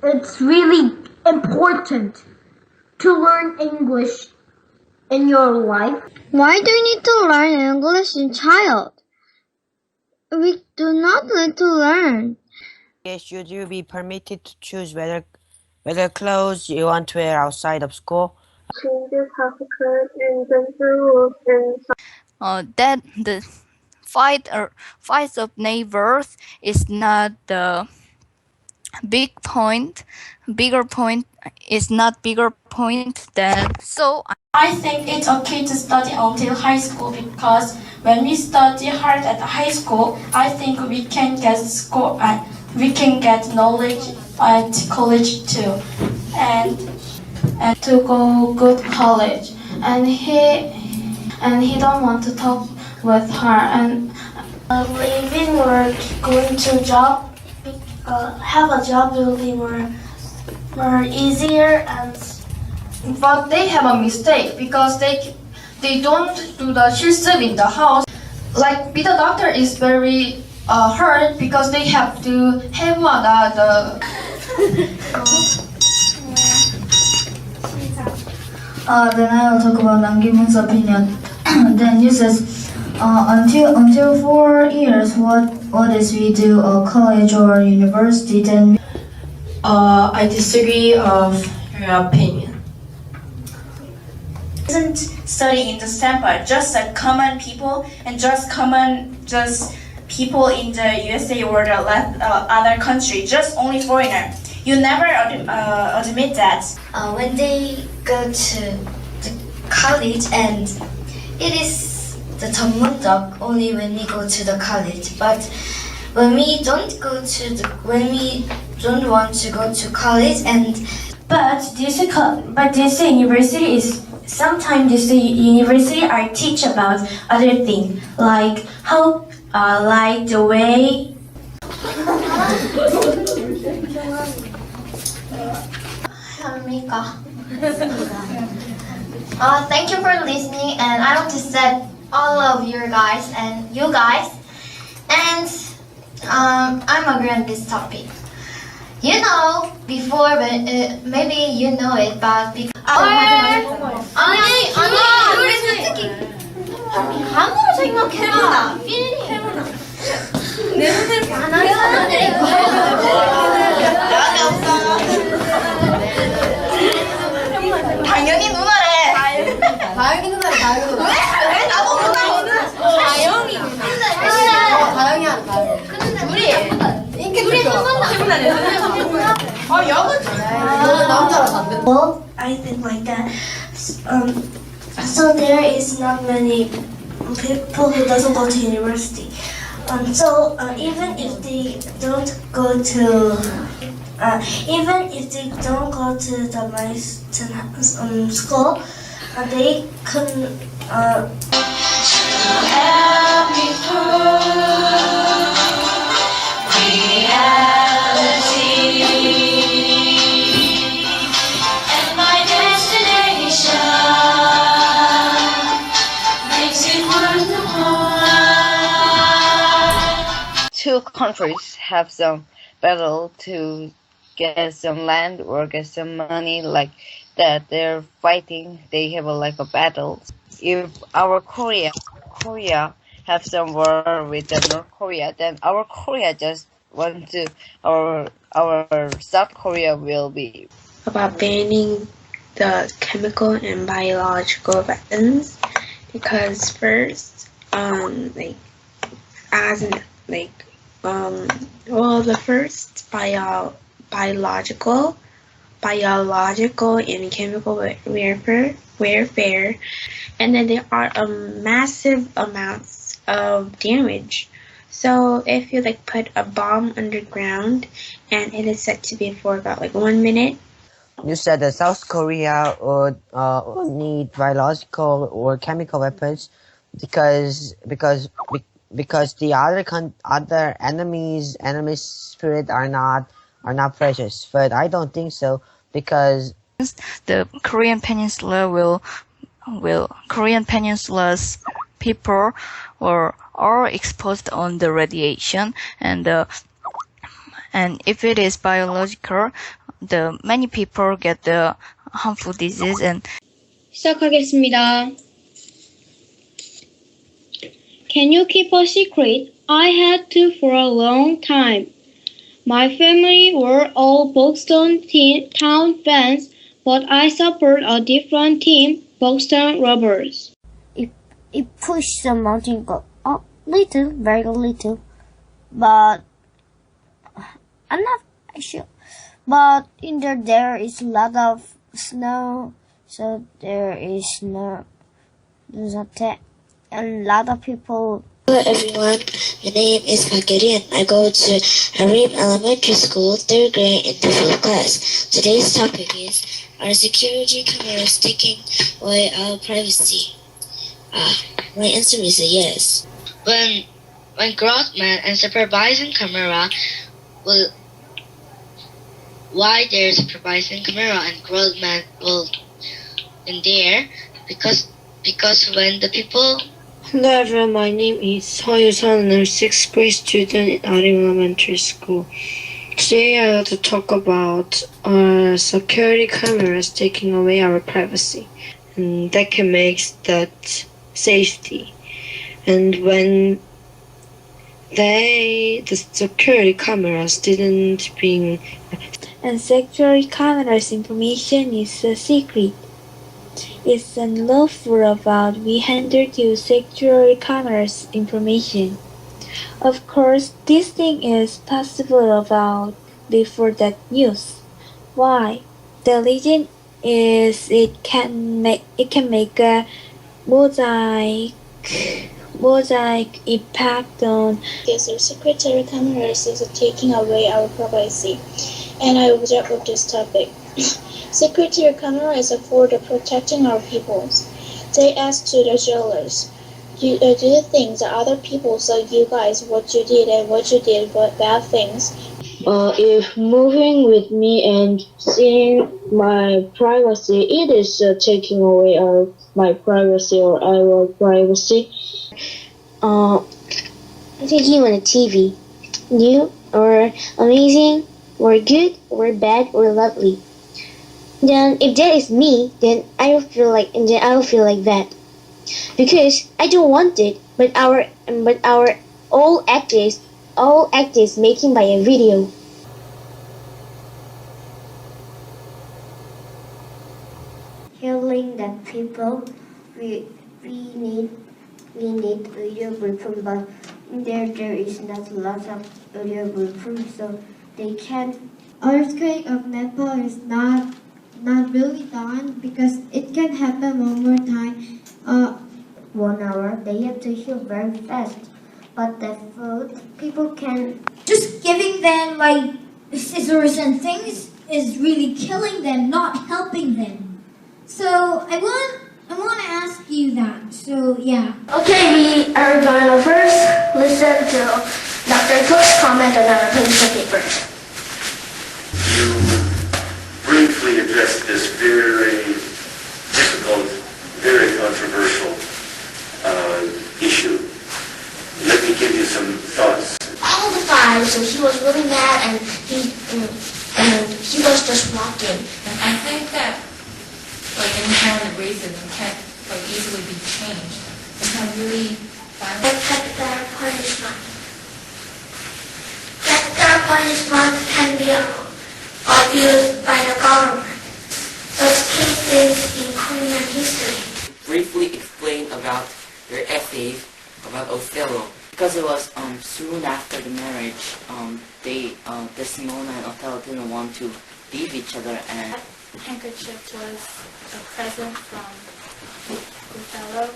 it's really important to learn English in your life. Why do you need to learn English in child? We do not need to learn. Should you be permitted to choose whether clothes you want to wear outside of school? Changes have occurred in gender roles in that the fight of neighbors is not the bigger point is not bigger point than so. I think it's okay to study until high school because when we study hard at high school, I think we can get knowledge at college too, and to go good college. And he don't want to talk with her and leaving or going to job, have a job will be more easier and. But they have a mistake because they don't do the 실습 in the house. Like be the doctor is very hard because they have to have the. Then I will talk about Nam Ki-moon's opinion. Then you says until 4 years, what is we do college or university? Then I disagree of your opinion. Isn't studying in the STEM, just a common people and just people in the USA or the other country, just only foreigner. You never admit that. When they go to the college, and it is the 전문적 only when we go to the college. But when we don't want to go to college, But this university is. Sometimes this university I teach about other things like how like the way. Thank you for listening, and I want to thank all of you guys. And I'm agree on this topic. You know, before, maybe you know it, but 아니, 우리 솔직히 한국어 생각해봐. 내 손을 안 하는 사람들이 당연히 누나래. 다영이 누나래. 왜 나보고 나오는? 다영이 하는 다영이. 둘이 인기 좋아. 영은 남자라. I think like that. So there is not many people who doesn't go to university. So even if they don't go to the Mason school, they can. Two countries have some battle to get some land or get some money like that. They're fighting. They have a battle. If our Korea have some war with the North Korea, then our Korea just want to our South Korea will be about banning the chemical and biological weapons, because first the first biological and chemical warfare, and then there are massive amounts of damage. So if you put a bomb underground and it is said to be for about 1 minute. You said that South Korea would need biological or chemical weapons because the other enemies spirit are not precious. But I don't think so, because the Korean Peninsula's people are exposed on the radiation, and And if it is biological, the many people get the harmful disease. And 시작하겠습니다. Can you keep a secret? I had to for a long time. My family were all Boston Town fans, but I supported a different team, Boston Robbers. It pushed the mountain go up little, very little, but I'm not sure. But in there is a lot of snow, so there is no, there's a lot of people. Hello everyone, my name is Kakeri and I go to Harim Elementary School, 3rd grade in the 5th class. Today's topic is, are security cameras taking away our privacy? My answer is a yes. When Grothman and supervising camera why there's a supervising camera and Grothman will in there because when the people. Hello everyone, my name is Soyu Sun, I'm a 6th grade student in Arim Elementary School. Today I want to talk about security cameras taking away our privacy, and that can make that safety. And when the security cameras didn't bring, and security cameras information is a secret. It's unlawful about we handle to security cameras information. Of course, this thing is possible about before that news. Why? The reason is it can make a mosaic impact on. Yes, our security cameras is taking away our privacy, and I object with this topic. Security camera is for the protecting our people. They ask to the jailers, do you think the other people saw you guys what you did and what you did but bad things? If moving with me and seeing my privacy, it is taking away my privacy or our privacy. Taking on a TV, new or amazing, or good or bad or lovely. Then if that is me, then I will feel like that, because I don't want it. But our all actors making by a video. Healing that people, we need audio blueprint, but there is not a lot of audio blueprint, so they can't. Earthquake of Nepal is not really done because it can happen one more time. 1 hour, they have to heal very fast. But the food, people can just giving them like scissors and things is really killing them, not helping them. So I want to ask you that. So yeah. Okay, we are gonna first listen to Dr. Cook's comment on our piece of paper. You briefly addressed this very difficult, very controversial issue. Let me give you some thoughts. All the time, so he was really mad, and he was just walking. And I think that like inherent racism can't like easily be changed. It can really find Capital punishment. Capital punishment can be abused by the government. Such cases in Korean history. Briefly explain about your essays about Othello. Because it was soon after the marriage, Desdemona and Othello didn't want to leave each other, and handkerchief was a present from Othello.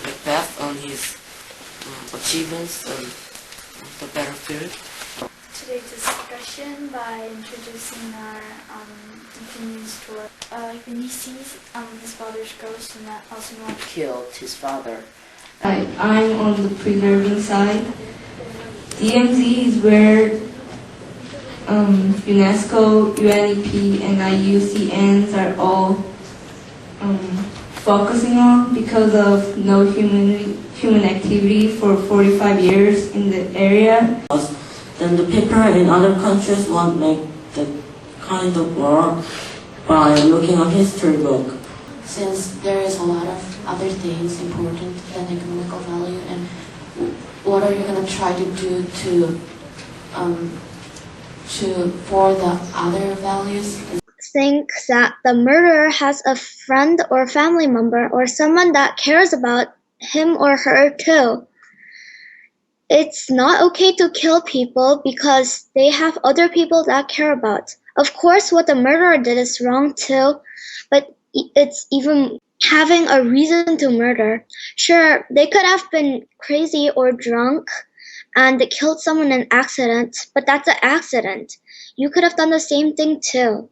Macbeth on his achievements and the battlefield. Today's discussion by introducing our opinions toward when he sees his father's ghost and that also killed his father. I'm on the preserving side. DMZ is where UNESCO, UNEP, and IUCNs are all focusing on because of no human activity for 45 years in the area. then the people in other countries won't make that kind of work by looking at history book. Since there is a lot of other things important than economical value, and what are you going to try to do for the other values? Think that the murderer has a friend or family member or someone that cares about him or her too. It's not okay to kill people because they have other people that care about. Of course, what the murderer did is wrong too, but it's even having a reason to murder. Sure, they could have been crazy or drunk and killed someone in an accident, but that's an accident. You could have done the same thing too.